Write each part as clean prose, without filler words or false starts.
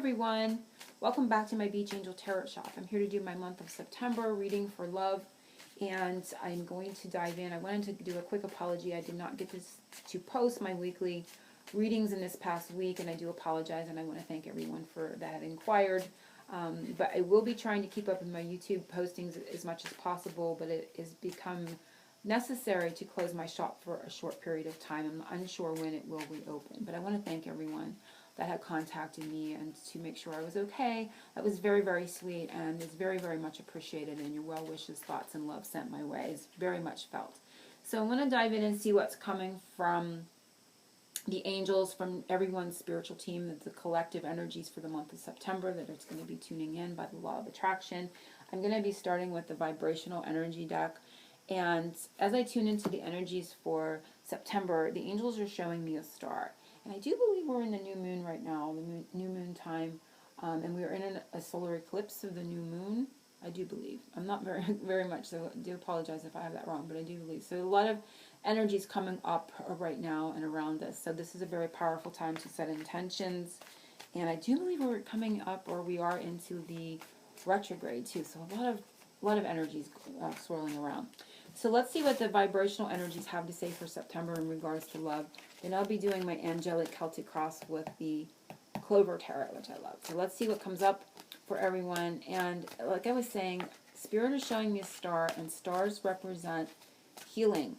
everyone. Welcome back to my Beach Angel Tarot Shop. I'm here to do my month of September reading for love, and I'm going to dive in. I wanted to do a quick apology. I did not get to post my weekly readings in this past week, and I do apologize, and I want to thank everyone for that have inquired. But I will be trying to keep up with my YouTube postings as much as possible, but it has become necessary to close my shop for a short period of time. I'm unsure when it will reopen, but I want to thank everyone that had contacted me and to make sure I was okay. That was very, very sweet and is very, very much appreciated, and your well wishes, thoughts, and love sent my way is very much felt. So I'm going to dive in and see what's coming from the angels, from everyone's spiritual team, the collective energies for the month of September that it's going to be tuning in by the law of attraction. I'm going to be starting with the vibrational energy deck. And as I tune into the energies for September, the angels are showing me a star. And I do believe we're in the new moon right now, the new moon time. And we are in a solar eclipse of the new moon. I do believe. I'm not very much, so I do apologize if I have that wrong, but I do believe. So a lot of energies coming up right now and around us. So this is a very powerful time to set intentions. And I do believe we're coming up, or we are into the retrograde too. So a lot of energies swirling around. So let's see what the vibrational energies have to say for September in regards to love. Then I'll be doing my angelic Celtic cross with the Clover Tarot, which I love. So let's see what comes up for everyone. And like I was saying, Spirit is showing me a star, and stars represent healing.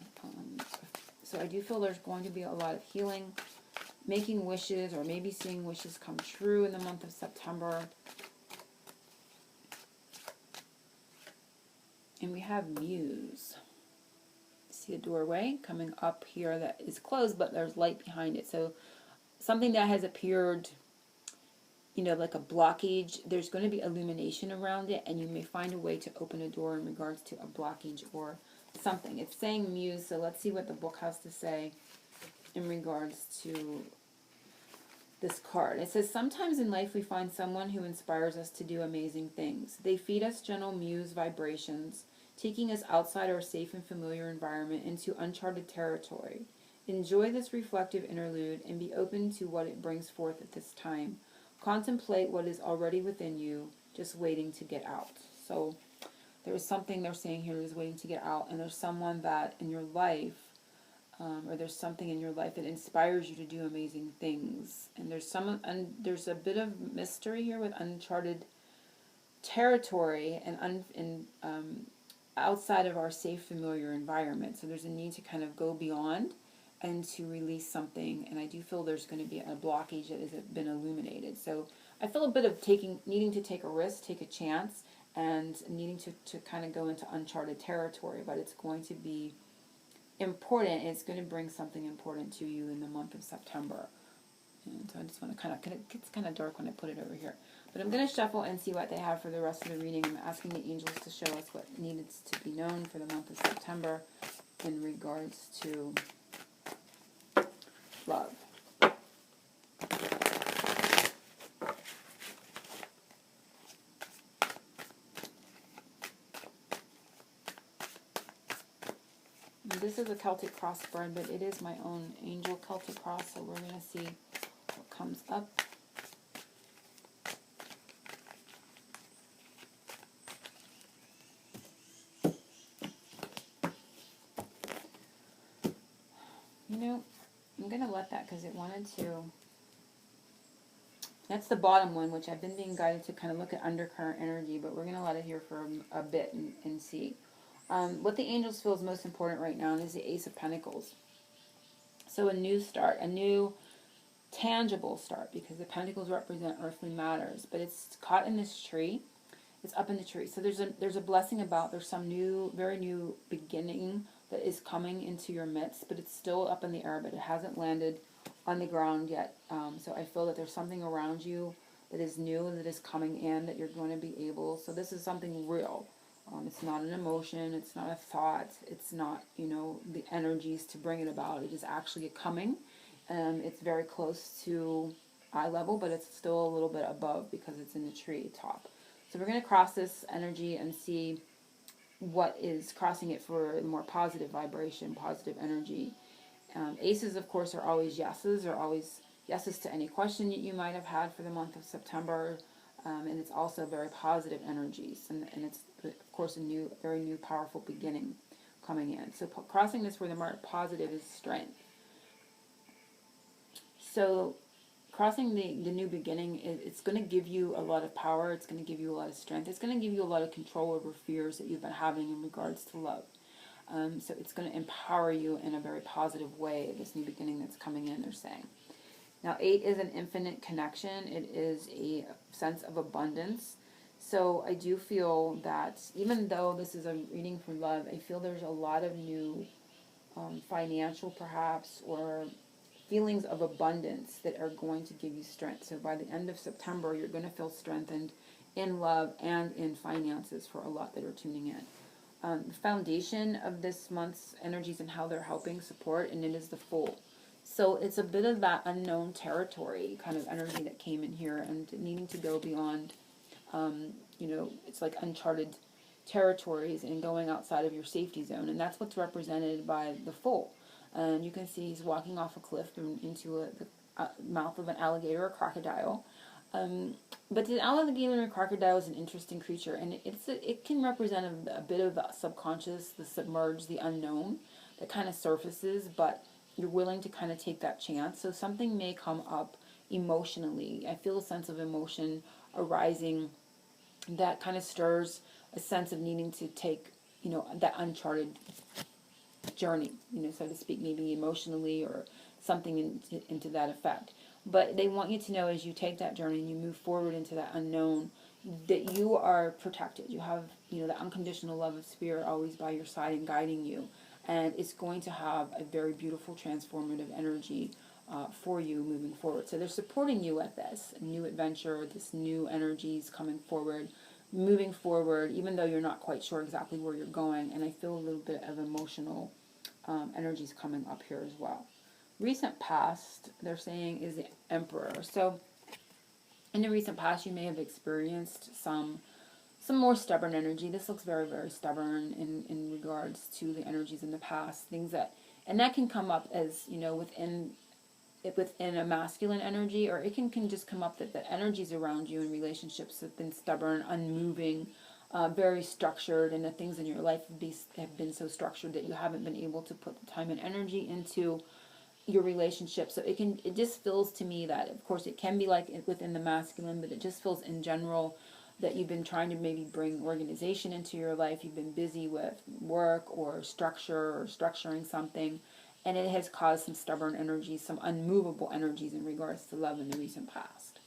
So I do feel there's going to be a lot of healing, making wishes, or maybe seeing wishes come true in the month of September. And we have Muse. See a doorway coming up here that is closed, but there's light behind it. So something that has appeared, like a blockage, there's going to be illumination around it, and you may find a way to open a door in regards to a blockage or something. It's saying Muse, so let's see what the book has to say in regards to this card. It says, sometimes in life we find someone who inspires us to do amazing things. They feed us gentle Muse vibrations, taking us outside our safe and familiar environment into uncharted territory. Enjoy this reflective interlude and be open to what it brings forth at this time. Contemplate what is already within you, just waiting to get out. So there's something they're saying here is waiting to get out, and there's someone that in your life, or there's something in your life that inspires you to do amazing things. And there's a bit of mystery here with uncharted territory and outside of our safe, familiar environment. So there's a need to kind of go beyond and to release something. And I do feel there's going to be a blockage that has been illuminated. So I feel a bit of needing to take a risk, take a chance, and needing to kind of go into uncharted territory. But it's going to be important. It's going to bring something important to you in the month of September. And so I just want to it gets kind of dark when I put it over here. But I'm going to shuffle and see what they have for the rest of the reading. I'm asking the angels to show us what needs to be known for the month of September in regards to love. And this is a Celtic cross spread, but it is my own angel Celtic cross, so we're going to see what comes up. I'm going to let that because it wanted to. That's the bottom one, which I've been being guided to kind of look at undercurrent energy, but we're going to let it here for a bit and see. What the angels feel is most important right now is the Ace of Pentacles. So a new start, a new tangible start, because the pentacles represent earthly matters, but it's caught in this tree. It's up in the tree. So there's a blessing about, there's some very new beginning that is coming into your midst, but it's still up in the air, but it hasn't landed on the ground yet. So I feel that there's something around you that is new and that is coming in that you're going to be able. So this is something real. It's not an emotion. It's not a thought. It's not, the energies to bring it about. It is actually coming. It's very close to eye level, but it's still a little bit above because it's in the tree top. So we're going to cross this energy and see what is crossing it for more positive vibration, positive energy. Aces, of course, are always yeses, are always yeses to any question that you might have had for the month of September. And it's also very positive energies. And it's, of course, a new, very new, powerful beginning coming in. So crossing this where the mark positive is strength. So crossing the new beginning, it's going to give you a lot of power. It's going to give you a lot of strength. It's going to give you a lot of control over fears that you've been having in regards to love. So it's going to empower you in a very positive way, this new beginning that's coming in, they're saying. Now, 8 is an infinite connection. It is a sense of abundance. So I do feel that even though this is a reading for love, I feel there's a lot of new financial, perhaps, or feelings of abundance that are going to give you strength. So by the end of September, you're going to feel strengthened in love and in finances for a lot that are tuning in. The foundation of this month's energies and how they're helping support, and it is the Fool. So it's a bit of that unknown territory kind of energy that came in here, and needing to go beyond, it's like uncharted territories and going outside of your safety zone. And that's what's represented by the Fool. And you can see he's walking off a cliff into the mouth of an alligator or crocodile. But the alligator and crocodile is an interesting creature, and it can represent a bit of the subconscious, the submerged, the unknown that kind of surfaces, but you're willing to kind of take that chance. So something may come up emotionally. I feel a sense of emotion arising that kind of stirs a sense of needing to take, that uncharted journey, so to speak, maybe emotionally or something into that effect. But they want you to know as you take that journey and you move forward into that unknown, that you are protected. You have, the unconditional love of Spirit always by your side and guiding you. And it's going to have a very beautiful transformative energy for you moving forward. So they're supporting you with this new adventure, this new energies coming forward, moving forward, even though you're not quite sure exactly where you're going. And I feel a little bit of emotional energies coming up here as well. Recent past, they're saying, is the Emperor. So in the recent past, you may have experienced some more stubborn energy. This looks very, very stubborn in regards to the energies in the past. And that can come up as, within a masculine energy, or it can just come up that the energies around you in relationships have been stubborn, unmoving, very structured, and the things in your life have been so structured that you haven't been able to put the time and energy into your relationship. So it just feels to me that, of course, it can be like within the masculine, but it just feels in general that you've been trying to maybe bring organization into your life. You've been busy with work or structure or structuring something, and it has caused some stubborn energies, some unmovable energies in regards to love in the recent past.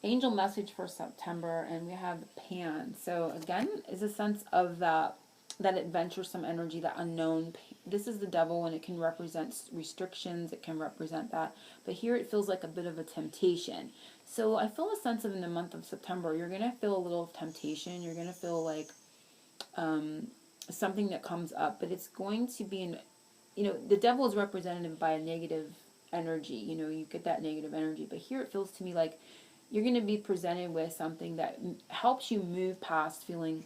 Angel message for September, and we have Pan. So again, is a sense of that adventuresome energy, that unknown. This is the Devil, and it can represent restrictions, it can represent that. But here it feels like a bit of a temptation. So I feel a sense of, in the month of September, you're going to feel a little temptation. You're going to feel like something that comes up, but it's going to be the Devil is represented by a negative energy. You get that negative energy. But here it feels to me like you're going to be presented with something that helps you move past feeling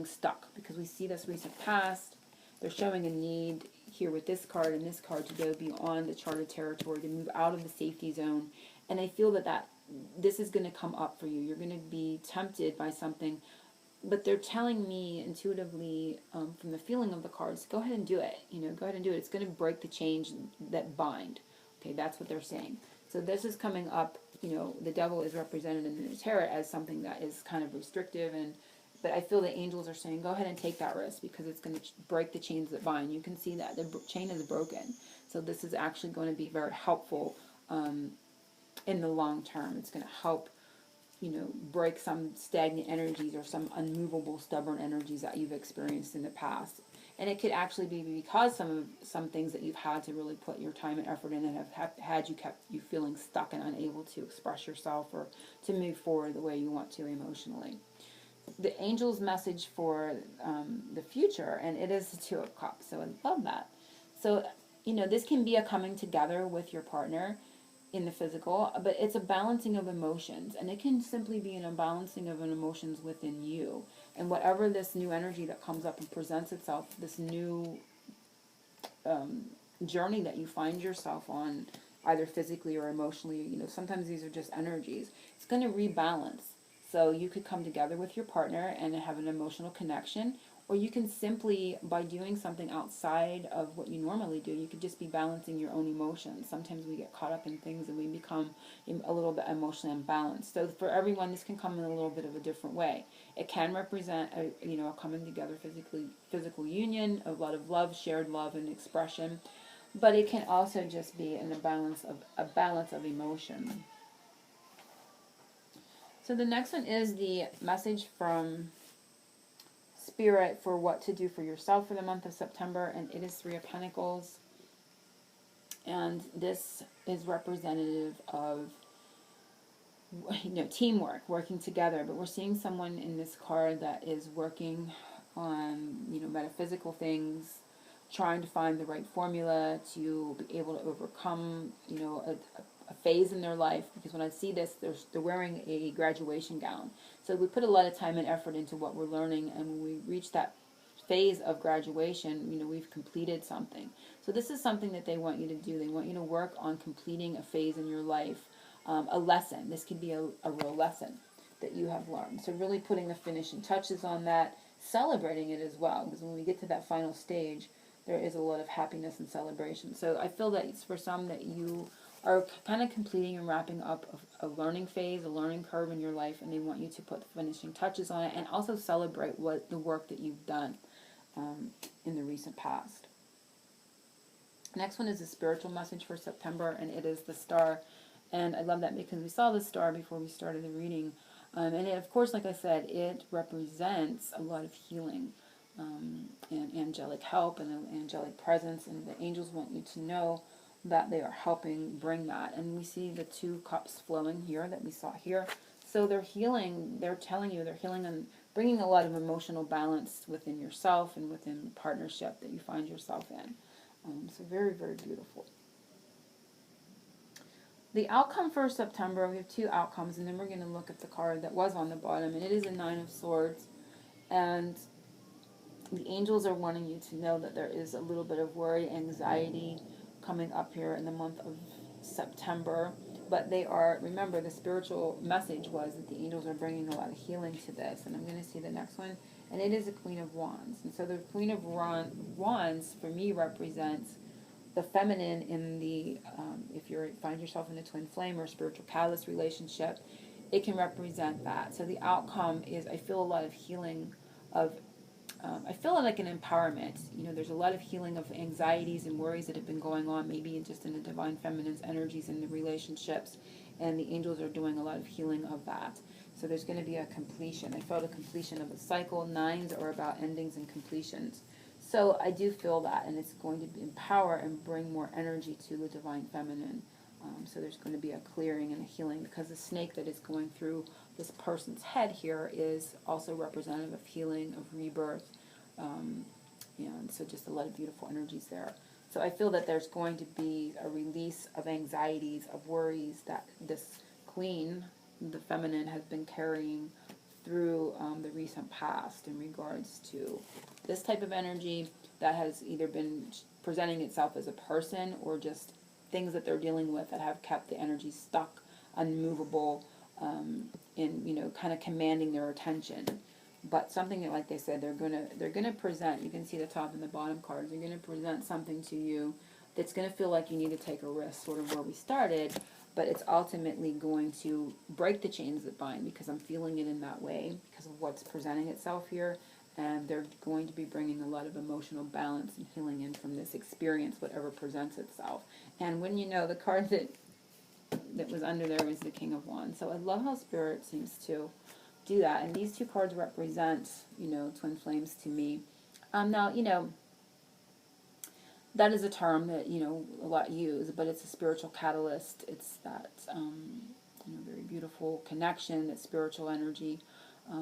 stuck, because we see this recent past. They're showing a need here with this card and this card to go beyond the charted territory, to move out of the safety zone. And I feel that this is going to come up for you. You're going to be tempted by something, but they're telling me intuitively, from the feeling of the cards, go ahead and do it. Go ahead and do it. It's going to break the chains that bind. Okay, that's what they're saying. So this is coming up. The Devil is represented in the tarot as something that is kind of restrictive, but I feel the angels are saying, go ahead and take that risk, because it's going to break the chains that bind. You can see that the chain is broken. So this is actually going to be very helpful in the long term. It's going to help, break some stagnant energies or some unmovable, stubborn energies that you've experienced in the past. And it could actually be because some things that you've had to really put your time and effort in and have kept you feeling stuck and unable to express yourself or to move forward the way you want to emotionally. The angel's message for the future, and it is the Two of Cups. So I love that. So, this can be a coming together with your partner in the physical, but it's a balancing of emotions, and it can simply be a balancing of emotions within you. And whatever this new energy that comes up and presents itself, this new journey that you find yourself on, either physically or emotionally. You know, sometimes these are just energies. It's going to rebalance. So you could come together with your partner and have an emotional connection, or you can simply, by doing something outside of what you normally do, you could just be balancing your own emotions. Sometimes we get caught up in things and we become a little bit emotionally unbalanced. So for everyone, this can come in a little bit of a different way. It can represent a coming together physical union, a lot of love, shared love and expression, but it can also just be in a balance of emotion. So the next one is the message from Spirit for what to do for yourself for the month of September, and it is Three of Pentacles. And this is representative of, teamwork, working together. But we're seeing someone in this card that is working on, metaphysical things, trying to find the right formula to be able to overcome, a phase in their life. Because when I see this, they're wearing a graduation gown. So we put a lot of time and effort into what we're learning, and when we reach that phase of graduation, we've completed something. So this is something that they want you to do. They want you to work on completing a phase in your life, a lesson. This could be a real lesson that you have learned. So really putting the finishing touches on that, celebrating it as well, because when we get to that final stage, there is a lot of happiness and celebration. So I feel that it's for some that you are kind of completing and wrapping up a learning phase, a learning curve in your life, and they want you to put the finishing touches on it and also celebrate the work that you've done in the recent past. Next one is a spiritual message for September, and it is the star. And I love that because we saw the star before we started the reading. And it, of course, like I said, it represents a lot of healing and angelic help and angelic presence. And the angels want you to know that they are helping bring that. And we see the two cups flowing here that we saw here. So they're healing, they're telling you they're healing and bringing a lot of emotional balance within yourself and within the partnership that you find yourself in. So very, very beautiful. The outcome for September, we have two outcomes, and then we're going to look at the card that was on the bottom, and it is a Nine of Swords. And the angels are wanting you to know that there is a little bit of worry, anxiety coming up here in the month of September. But they are, remember, the spiritual message was that the angels are bringing a lot of healing to this. And I'm going to see the next one, and it is a Queen of Wands. And so the Queen of Wands, for me, represents the feminine in the, if you find yourself in a twin flame or spiritual catalyst relationship, it can represent that. So the outcome is, I feel a lot of healing of, I feel like an empowerment. There's a lot of healing of anxieties and worries that have been going on, maybe just in the divine feminine's energies in the relationships, and the angels are doing a lot of healing of that. So there's going to be a completion. I felt a completion of a cycle. Nines are about endings and completions. So I do feel that, and it's going to empower and bring more energy to the divine feminine. So there's going to be a clearing and a healing, because the snake that is going through this person's head here is also representative of healing, of rebirth, and so just a lot of beautiful energies there. So I feel that there's going to be a release of anxieties, of worries that this queen, the feminine, has been carrying through the recent past in regards to this type of energy that has either been presenting itself as a person or just things that they're dealing with that have kept the energy stuck, unmovable, in kind of commanding their attention. But something that, like they said, they're gonna present. You can see the top and the bottom cards. They're gonna present something to you that's gonna feel like you need to take a risk, sort of where we started. But it's ultimately going to break the chains that bind, because I'm feeling it in that way because of what's presenting itself here. And they're going to be bringing a lot of emotional balance and healing in from this experience, whatever presents itself. And when the card that was under there was the King of Wands. So I love how Spirit seems to do that. And these two cards represent, twin flames to me. Now, that is a term that, a lot use, but it's a spiritual catalyst. It's that, very beautiful connection, that spiritual energy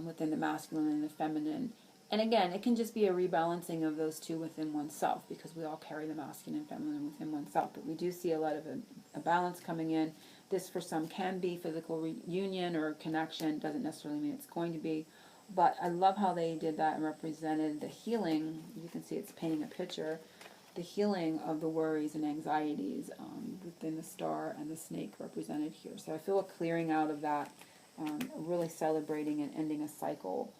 within the masculine and the feminine. And again, it can just be a rebalancing of those two within oneself, because we all carry the masculine and feminine within oneself. But we do see a lot of a balance coming in. This, for some, can be physical reunion or connection. Doesn't necessarily mean it's going to be. But I love how they did that and represented the healing. You can see it's painting a picture the healing of the worries and anxieties within the star and the snake represented here. So I feel a clearing out of that, really celebrating and ending a cycle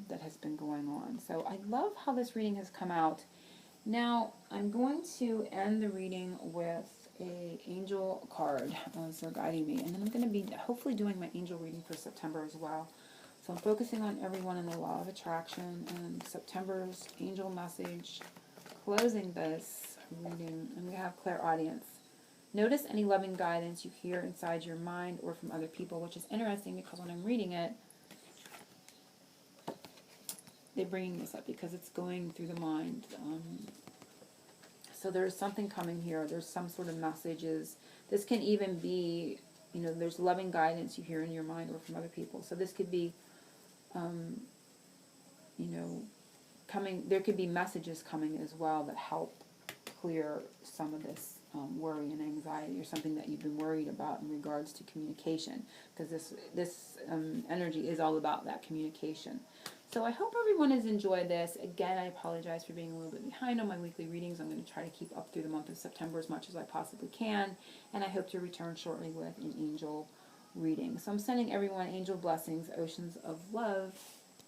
that has been going on. So I love how this reading has come out. Now I'm going to end the reading with a angel card as they're guiding me, and then I'm going to be hopefully doing my angel reading for September as well. So I'm focusing on everyone in the law of attraction and September's angel message, closing this reading, and we have clairaudience. Notice any loving guidance you hear inside your mind or from other people, which is interesting because when I'm reading it, they're bringing this up because it's going through the mind. So there's something coming here. There's some sort of messages. This can even be, there's loving guidance you hear in your mind or from other people. So this could be, coming. There could be messages coming as well that help clear some of this worry and anxiety, or something that you've been worried about in regards to communication, because this energy is all about that communication. So I hope everyone has enjoyed this. Again, I apologize for being a little bit behind on my weekly readings. I'm going to try to keep up through the month of September as much as I possibly can, and I hope to return shortly with an angel reading. So I'm sending everyone angel blessings, oceans of love.